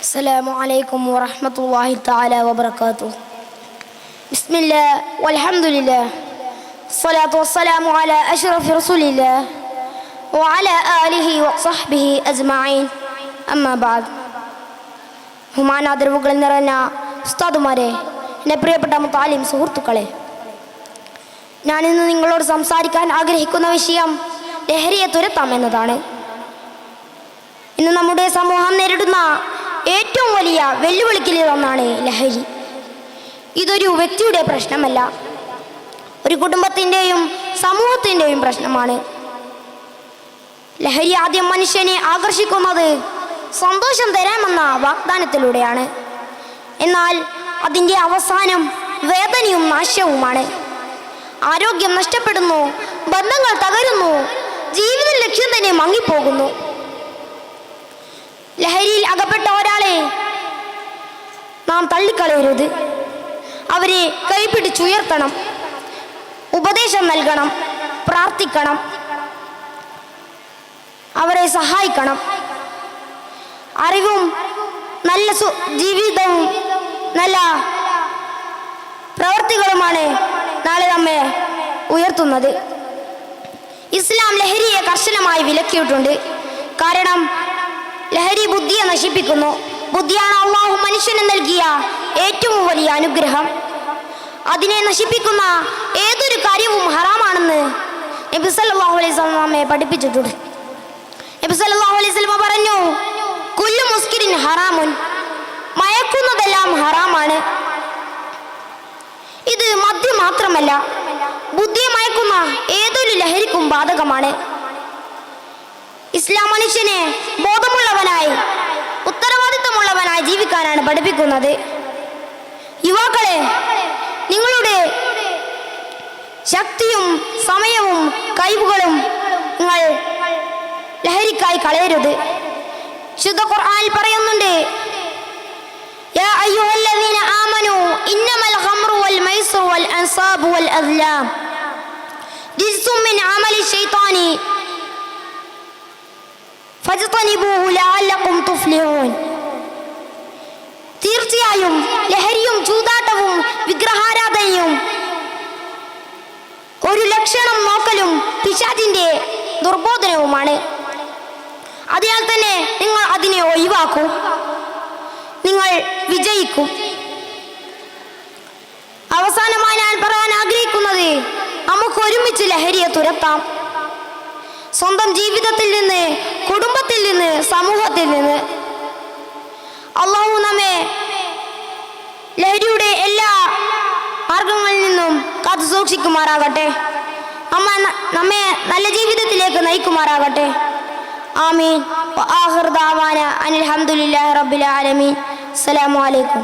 السلام عليكم ورحمة الله تعالى وبركاته. بسم الله والحمد لله الصلاة والسلام على أشرف رسول الله وعلى آله وصحبه أجمعين أما بعد. ബഹുമാനാദരവുകൾ നിറഞ്ഞ ഉസ്താദുമാരെ, എൻ്റെ പ്രിയപ്പെട്ട മുത്താലിം സുഹൃത്തുക്കളെ, ഞാനിന്ന് നിങ്ങളോട് സംസാരിക്കാൻ ആഗ്രഹിക്കുന്ന വിഷയം ലഹരിയെ തുരത്താം എന്നതാണ്. ഇന്ന് നമ്മുടെ സമൂഹം നേരിടുന്ന ഏറ്റവും വലിയ വെല്ലുവിളികളിലൊന്നാണ് ലഹരി. ഇതൊരു വ്യക്തിയുടെ പ്രശ്നമല്ല, ഒരു കുടുംബത്തിൻ്റെയും സമൂഹത്തിൻ്റെയും പ്രശ്നമാണ്. ലഹരി ആദ്യം മനുഷ്യനെ ആകർഷിക്കുന്നത് സന്തോഷം തരാമെന്ന വാഗ്ദാനത്തിലൂടെയാണ്. എന്നാൽ അതിൻ്റെ അവസാനം വേദനയും നാശവുമാണ്. ആരോഗ്യം നഷ്ടപ്പെടുന്നു, ബന്ധങ്ങൾ തകരുന്നു, ജീവിത ലക്ഷ്യം തന്നെ മങ്ങിപ്പോകുന്നു. ലഹരിയിൽ അകപ്പെട്ട ഒരാളെ നാം തള്ളിക്കളയരുത്. അവരെ കൈപിടിച്ചുയർത്തണം, ഉപദേശം നൽകണം, പ്രാർത്ഥിക്കണം, അവരെ സഹായിക്കണം. അറിവും നല്ല ജീവിതവും നല്ല പ്രവർത്തികളുമാണ് നാളെ നമ്മെ ഉയർത്തുന്നത്. ഇസ്ലാം ലഹരിയെ കർശനമായി വിലക്കിയിട്ടുണ്ട്. കാരണം ലഹരി ബുദ്ധിയെ നശിപ്പിക്കുന്നു. ബുദ്ധിയാണ് അല്ലാഹു മനുഷ്യന് നൽകിയ ഏറ്റവും വലിയ അനുഗ്രഹം. അതിനെ നശിപ്പിക്കുന്ന ഏതൊരു കാര്യവും ഹറാമാണെന്ന് നബി സല്ലല്ലാഹു അലൈഹി വസല്ലം നമ്മെ പഠിപ്പിച്ചിട്ടുണ്ട്. നബി സല്ലല്ലാഹു അലൈഹി വസല്ലം പറഞ്ഞു, കുല്ലു മുസ്കിരിൻ ഹറാമുൻ, മയക്കുന്നതെല്ലാം ഹറാമാണ്. ഇത് മദ്യം മാത്രമല്ല, ബുദ്ധിയെ മയക്കുന്ന ഏതൊരു ലഹരിക്കും ബാധകമാണ്. ഇസ്ലാം മനുഷ്യനെ ബോധമുള്ളവനായി ഉത്തരവാദിത്തമുള്ളവനായി ജീവിക്കാനാണ് പഠിപ്പിക്കുന്നത്. യുവാക്കളെ, നിങ്ങളുടെ ശക്തിയും സമയവും കഴിവുകളും നിങ്ങൾ ലഹരിക്കായി കളയരുത്. ശുദ്ധ ഖുർആനിൽ പറയുന്നുണ്ട്, യാ അയ്യുഹല്ലദീന ആമനൂ ഇന്നമൽ ഖംറു വൽ മൈസിറു വൽ അൻസാബു വൽ അസ്ലാം റിജ്സും മിൻ അമലി ശൈത്താനി ഫജ്തനിബൂഹു ലഅല്ലകും തുഫ്ലിഹൂൻ. തീർച്ചയായും ലഹരിയും ചൂതാട്ടവും വിഗ്രഹാരാധനയും ഒരു ലക്ഷണം നോക്കലും പിശാചിന്റെ ദുർബോധനവുമാണ്. അതിനാൽ തന്നെ നിങ്ങൾ അതിനെ ഒഴിവാക്കൂ, നിങ്ങൾ വിജയിക്കും. അവസാനമായി ഞാൻ പറയാൻ ആഗ്രഹിക്കുന്നത്, നമുക്ക് ഒരുമിച്ച് ലഹരിയെ തുരത്താം. സ്വന്തം ജീവിതത്തിൽ നിന്ന്, കുടുംബത്തിൽ നിന്ന്, സമൂഹത്തിൽ നിന്ന്. അല്ലാഹു നമ്മെ ലഹരിയുടെ എല്ലാ മാർഗങ്ങളിൽ നിന്നും കാത്തു സൂക്ഷിക്കുമാറാകട്ടെ. നമ്മെ നല്ല ജീവിതത്തിലേക്ക് നയിക്കുമാറാകട്ടെ. ആമീൻ. വആഖിറു ദഅവാന അനിൽ ഹംദുലില്ലാഹി റബ്ബിൽ ആലമീൻ. അസ്സലാമു അലൈക്കും.